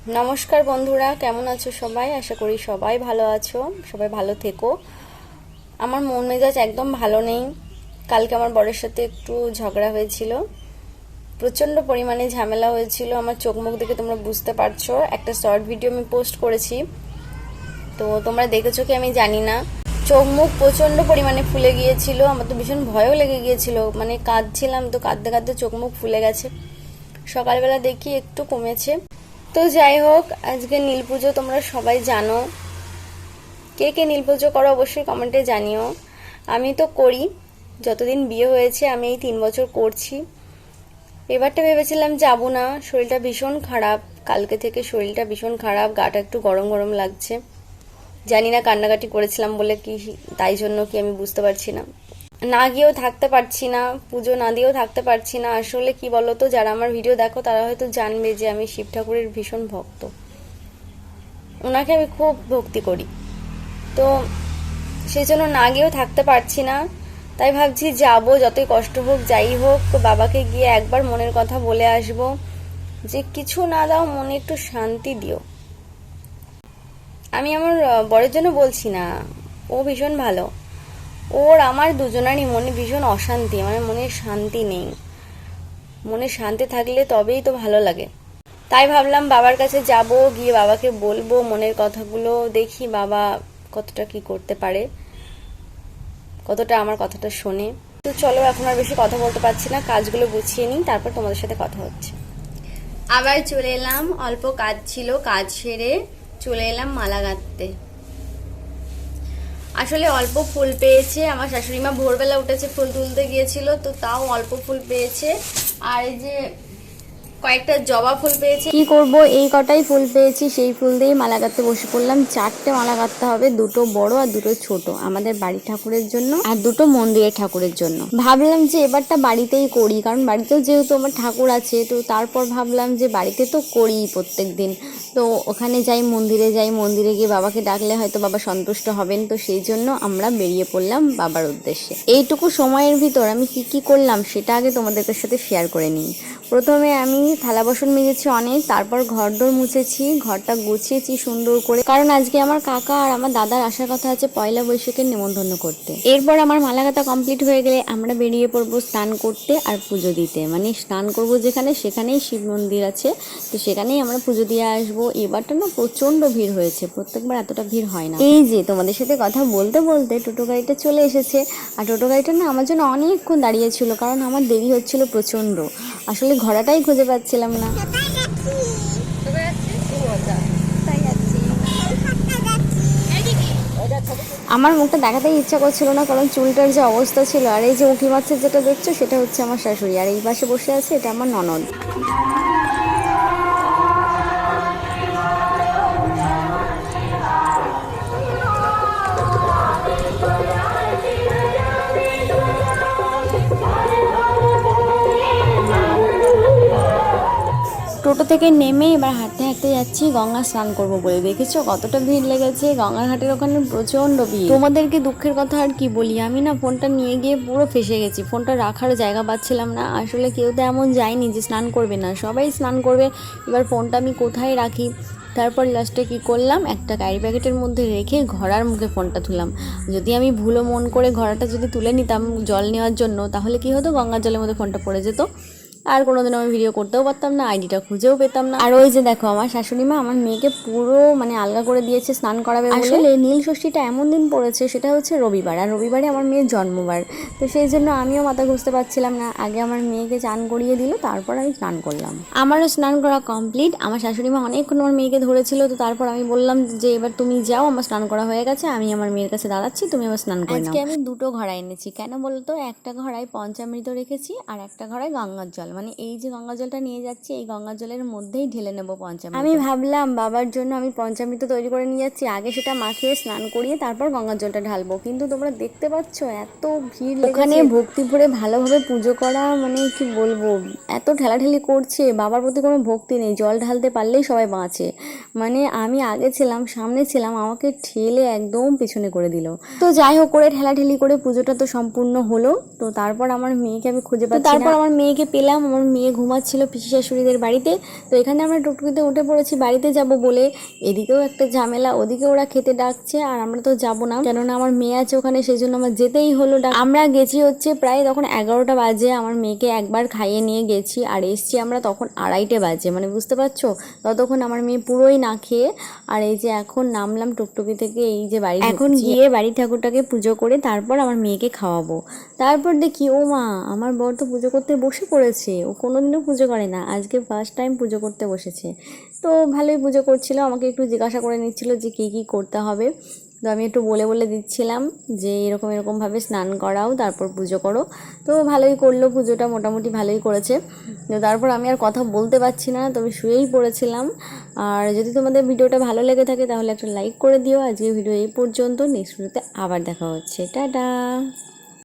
নমস্কার বন্ধুরা, কেমন আছো সবাই? আশা করি সবাই ভালো আছো, সবাই ভালো থেকো। আমার মন মেজাজ একদম ভালো নেই। কালকে আমার বরের সাথে একটু ঝগড়া হয়েছিল, প্রচণ্ড পরিমাণে ঝামেলা হয়েছিল। আমার চোখ মুখ দেখে তোমরা বুঝতে পারছো। একটা শর্ট ভিডিও আমি পোস্ট করেছি, তো তোমরা দেখেছো কি আমি জানি না। চোখ মুখ প্রচণ্ড পরিমাণে ফুলে গিয়েছিল, আমার তো ভীষণ ভয়ও লেগে গিয়েছিল। মানে কাঁদছিলাম, তো কাঁদতে কাঁদতে চোখ মুখ ফুলে গেছে। সকালবেলা দেখি একটু কমেছে। তো যাই হোক, আজকে নীল পুজো তোমরা সবাই জানো। কে কে নীল পুজো করো অবশ্যই কমেন্টে জানিও। আমি তো করি, যতদিন বিয়ে হয়েছে আমি এই 3 বছর করছি। এবারটা ভেবেছিলাম যাবো না, শরীরটা ভীষণ খারাপ। কালকে থেকে শরীরটা ভীষণ খারাপ, গাটা একটু গরম গরম লাগছে। জানি না কান্নাকাটি করেছিলাম বলে কি, তাই জন্য কি আমি বুঝতে পারছি না। না গিয়েও থাকতে পারছি না, পুজো না দিয়েও থাকতে পারছি না। আসলে কি বলতো, যারা আমার ভিডিও দেখো তারা হয়তো জানবে যে আমি শিব ঠাকুরের ভীষণ ভক্ত, ওনাকে আমি খুব ভক্তি করি। তো সেই জন্য না গিয়েও থাকতে পারছি না। তাই ভাবছি যাবো, যতই কষ্ট হোক যাই হোক, বাবাকে গিয়ে একবার মনের কথা বলে আসব যে কিছু না দাও, মনে একটু শান্তি দিও। আমি আমার বরের জন্য বলছি না, ও ভীষণ ভালো। ওর আমার দুজনারই মনে ভীষণ অশান্তি, মানে মনে শান্তি নেই। মনে শান্তি থাকলে তবেই তো ভালো লাগে। তাই ভাবলাম বাবার কাছে যাব, গিয়ে বাবাকে বলবো মনের কথাগুলো। দেখি বাবা কতটা কি করতে পারে, কতটা আমার কথাটা শোনে। তো চলো, এখন আর বেশি কথা বলতে পারছি না, কাজগুলো গুছিয়ে নিই, তারপর তোমাদের সাথে কথা হচ্ছে। আবার চলে এলাম, অল্প কাজ ছিল, কাজ সেরে চলে এলাম মালা গাঁথতে। আসলে অল্প ফুল পেয়েছে, আমার শাশুড়ি মা ভোরবেলা উঠেছে ফুল তুলতে গিয়েছিল, তো তাও অল্প ফুল পেয়েছে। আর এই যে কয়েকটা জবা ফুল পেয়েছি। কি করব, এই কটাই ফুল পেয়েছি, সেই ফুল দিয়েই মালা গাঁথতে বসে পড়লাম। 4টে মালা গাঁথতে হবে, 2টো বড় আর 2টো ছোট, আমাদের বাড়ির ঠাকুরের জন্য আর 2টো মন্দিরের ঠাকুরের জন্য। ভাবলাম যে এবারটা বাড়িতেই করি, কারণ বাড়িতেও যেহেতু আমার ঠাকুর আছে, তো তারপর ভাবলাম যে বাড়িতে তো করি প্রত্যেক দিন, তো ওখানে যাই, মন্দিরে যাই, মন্দিরে গিয়ে বাবাকে ডাকলে হয়তো বাবা সন্তুষ্ট হবেন। তো সেই জন্য আমরা বেরিয়ে পড়লাম বাবার উদ্দেশ্যে। এইটুকু সময়ের ভিতর আমি কি কি করলাম সেটা আগে তোমাদের সাথে শেয়ার করে নিই। প্রথমে আমি থালা বাসন মেজেছি অনেক, তারপর ঘরদোর মুছেছি, ঘরটা গুছিয়েছি সুন্দর করে, কারণ আজকে আমার কাকা আর আমার দাদার আসার কথা আছে পয়লা বৈশাখের নেমন্তন্ন করতে। এরপর আমার মালা গাঁথা কমপ্লিট হয়ে গেলে আমরা বেরিয়ে পড়বো স্নান করতে আর পুজো দিতে। মানে স্নান করব যেখানে, সেখানেই শিব মন্দির আছে, তো সেখানেই আমরা পুজো দিয়ে আসবো। এবারটা না প্রচন্ড ভিড় হয়েছে, প্রত্যেকবার এতটা ভিড় হয় না। এই যে তোমাদের সাথে কথা বলতে বলতে টোটো গাড়িটা চলে এসেছে, আর টোটো গাড়িটা না আমার জন্য অনেকক্ষণ দাঁড়িয়েছিল, কারণ আমার দেরি হচ্ছিল প্রচন্ড। আসলে ঘোড়াটাই খুঁজে পাচ্ছিলাম না। আমার মুখটা দেখাতেই ইচ্ছা করছিল না, কারণ চুলটার যে অবস্থা ছিল। আর এই যে উঁকি মাছের যেটা দেখছো, সেটা হচ্ছে আমার শাশুড়ি, আর এই পাশে বসে আছে এটা আমার ননদ। টোটো থেকে নেমে এবার হাঁটতে হাঁটতে যাচ্ছি গঙ্গা স্নান করবো বলে। দেখেছো কতটা ভিড় লেগেছে, গঙ্গার ঘাটের ওখানে প্রচন্ড ভিড়। তোমাদেরকে দুঃখের কথা আর কি বলি, আমি না ফোনটা নিয়ে গিয়ে পুরো ফেসে গেছি, ফোনটা রাখার জায়গা পাচ্ছিলাম না। আসলে কেউ তো এমন যায়নি যে স্নান করবে না, সবাই স্নান করবে, এবার ফোনটা আমি কোথায় রাখি। তারপর লাস্টে কি করলাম, একটা ক্যারি প্যাকেটের মধ্যে রেখে ঘোড়ার মুখে ফোনটা তুললাম। যদি আমি ভুলো মন করে ঘোড়াটা যদি তুলে নিতাম জল নেওয়ার জন্য, তাহলে কি হতো, গঙ্গার জলের মধ্যে ফোনটা পড়ে যেত, আর কোনোদিন আমি ভিডিও করতেও পারতাম না, আইডিটা খুঁজেও পেতাম না। আর ওই যে দেখো, আমার শাশুড়ি মা আমার মেয়েকে পুরো মানে আলগা করে দিয়েছে স্নান করাবে বলে। আসলে নীল ষষ্ঠীটা এমন দিন পড়েছে, সেটা হচ্ছে রবিবার, আর রবিবারে আমার মেয়ের জন্মবার। তো সেই জন্য আমিও মাথা ঘুরতে পারছিলাম না। আগে আমার মেয়েকে স্নান করিয়ে দিল, তারপর আমি স্নান করলাম। আমারও স্নান করা কমপ্লিট। আমার শাশুড়ি মা অনেকক্ষণ আমার মেয়েকে ধরেছিল, তো তারপর আমি বললাম যে এবার তুমি যাও, আমার স্নান করা হয়ে গেছে, আমি আমার মেয়ের কাছে দাঁড়াচ্ছি, তুমি আবার স্নান করে নাও। আজকে আমি 2টো ঘড়া এনেছি, কেন বলতো, একটা ঘড়ায় পঞ্চামৃত রেখেছি আর একটা ঘড়ায় গঙ্গার জল। মানে এই যে গঙ্গা জলটা নিয়ে যাচ্ছি, এই গঙ্গা জলের মধ্যেই ঢেলে নেব পঞ্চামৃত। আমি ভাবলাম বাবার জন্য আমি পঞ্চামৃত তৈরি করে নিয়ে যাচ্ছি, আগে সেটা মাখিয়ে স্নান করিয়ে তারপর গঙ্গার জলটা ঢালবো। কিন্তু তোমরা দেখতে পাচ্ছ এত ভিড়, ওখানে ভক্তি ভরে ভালোভাবে পুজো করা, মানে কি বলবো, এত ঠেলাঠেলি করছে, বাবার প্রতি কোনো ভক্তি নেই। জল ঢালতে পারলেই সবাই বাঁচে। মানে আমি আগে ছিলাম, সামনে ছিলাম, আমাকে ঠেলে একদম পেছনে করে দিল। তো যাই হোক, করে ঠেলাঠেলি করে পুজোটা তো সম্পূর্ণ হলো। তো তারপর আমার মেয়েকে আমি খুঁজে পাচ্ছি না, তারপর আমার মেয়েকে পেলাম, আমার মেয়ে ঘুমাচ্ছিল পিসি শাশুড়িদের বাড়িতে। তো এখানে আমরা টুকটুকিতে উঠে পড়েছি বাড়িতে যাব বলে। এদিকেও একটা ঝামেলা, ওদিকে ওরা খেতে ডাকছে আর আমরা তো যাব না, কেননা আমার মেয়ে আছে ওখানে, সেই জন্য আমার যেতেই হলো। আমরা গেছি হচ্ছে প্রায় তখন 11টা বাজে। আমার মেয়েকে একবার খাইয়ে নিয়ে গেছি আর এসছি আমরা তখন 2:30 বাজে, মানে বুঝতে পারছো। ততক্ষণ আমার মেয়ে পুরোই না খেয়ে। আর এই যে এখন নামলাম টুকটুকি থেকে, এই যে বাড়ি এখন গিয়ে বাড়ি ঠাকুরটাকে পুজো করে তারপর আমার মেয়েকে খাওয়াবো। তারপর দেখি ও মা, আমার বর তো পুজো করতে বসে পড়েছে। ও কোনোদিনও পুজো করে না, আজকে ফার্স্ট টাইম পুজো করতে বসেছে। তো ভালোই পুজো করছিল, আমাকে একটু জিজ্ঞাসা করে নিচ্ছিল যে কী কী করতে হবে। তো আমি একটু বলে বলে দিচ্ছিলাম যে এরকম এরকমভাবে স্নান করাও, তারপর পুজো করো। তো ভালোই করলো, পুজোটা মোটামুটি ভালোই করেছে। তো তারপর আমি আর কথা বলতে পারছি না, তবে শুয়েই পড়েছিলাম। আর যদি তোমাদের ভিডিওটা ভালো লেগে থাকে তাহলে একটা লাইক করে দিও। আজকে ভিডিও এই পর্যন্ত, নেক্সট ভিডিওতে আবার দেখা হচ্ছে, টাটা।